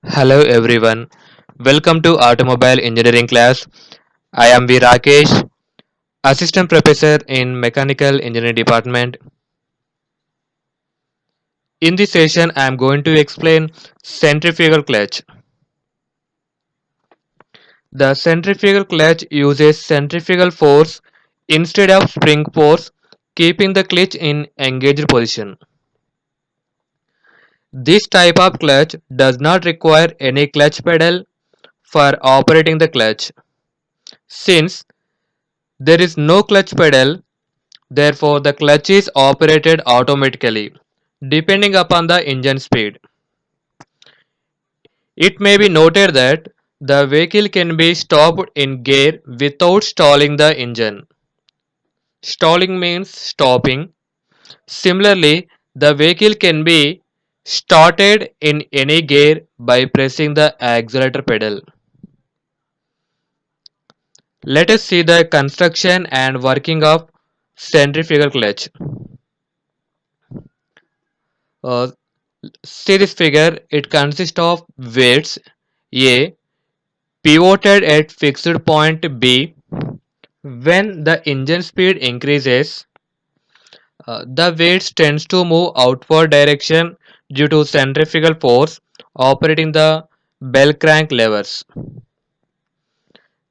Hello everyone. Welcome to Automobile Engineering class. I am V Rakesh, Assistant Professor in Mechanical Engineering Department. In this session, I am going to explain centrifugal clutch. The centrifugal clutch uses centrifugal force instead of spring force, keeping the clutch in engaged position. This type of clutch does not require any clutch pedal for operating the clutch. Since there is no clutch pedal, therefore, the clutch is operated automatically, depending upon the engine speed. It may be noted that the vehicle can be stopped in gear without stalling the engine. Stalling means stopping. Similarly, the vehicle can be started in any gear by pressing the accelerator pedal. Let us see the construction and working of centrifugal clutch. Uh, See this figure, it consists of weights A pivoted at fixed point B. When the engine speed increases, the weights tends to move outward direction due to centrifugal force operating the bell crank levers.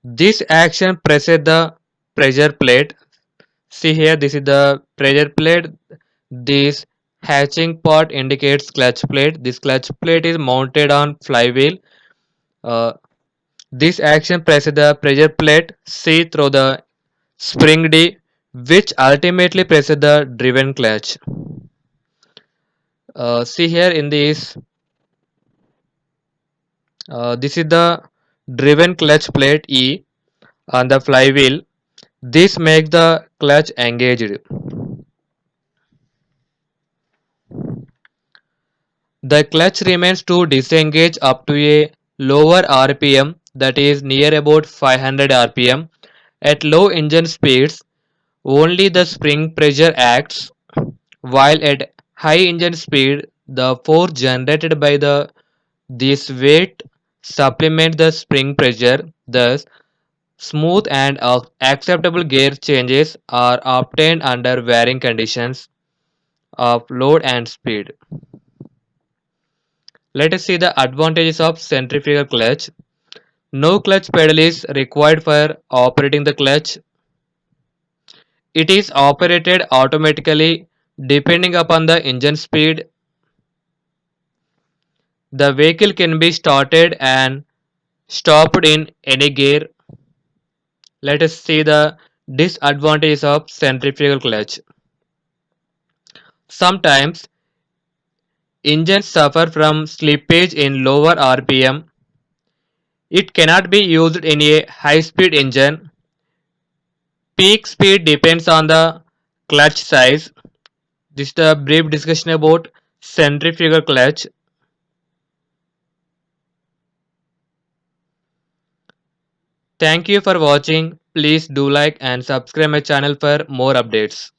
This action presses the pressure plate. See here, this is the pressure plate. This hatching part indicates clutch plate. This clutch plate is mounted on flywheel. Uh, This action presses the pressure plate C through the spring D, which ultimately presses the driven clutch. See here in this is the driven clutch plate E on the flywheel. This makes the clutch engaged. The clutch remains to disengage up to a lower RPM, that is near about 500 RPM. At low engine speeds, only the spring pressure acts, while at high engine speed, the force generated by this weight supplement the spring pressure. Thus, smooth and acceptable gear changes are obtained under varying conditions of load and speed. Let us see the advantages of centrifugal clutch. No clutch pedal is required for operating the clutch. It is operated automatically depending upon the engine speed. The vehicle can be started and stopped in any gear. Let us see the disadvantages of centrifugal clutch. Sometimes engines suffer from slippage in lower RPM. It cannot be used in a high speed engine. Peak speed depends on the clutch size. This is a brief discussion about centrifugal clutch. Thank you for watching. Please do like and subscribe my channel for more updates.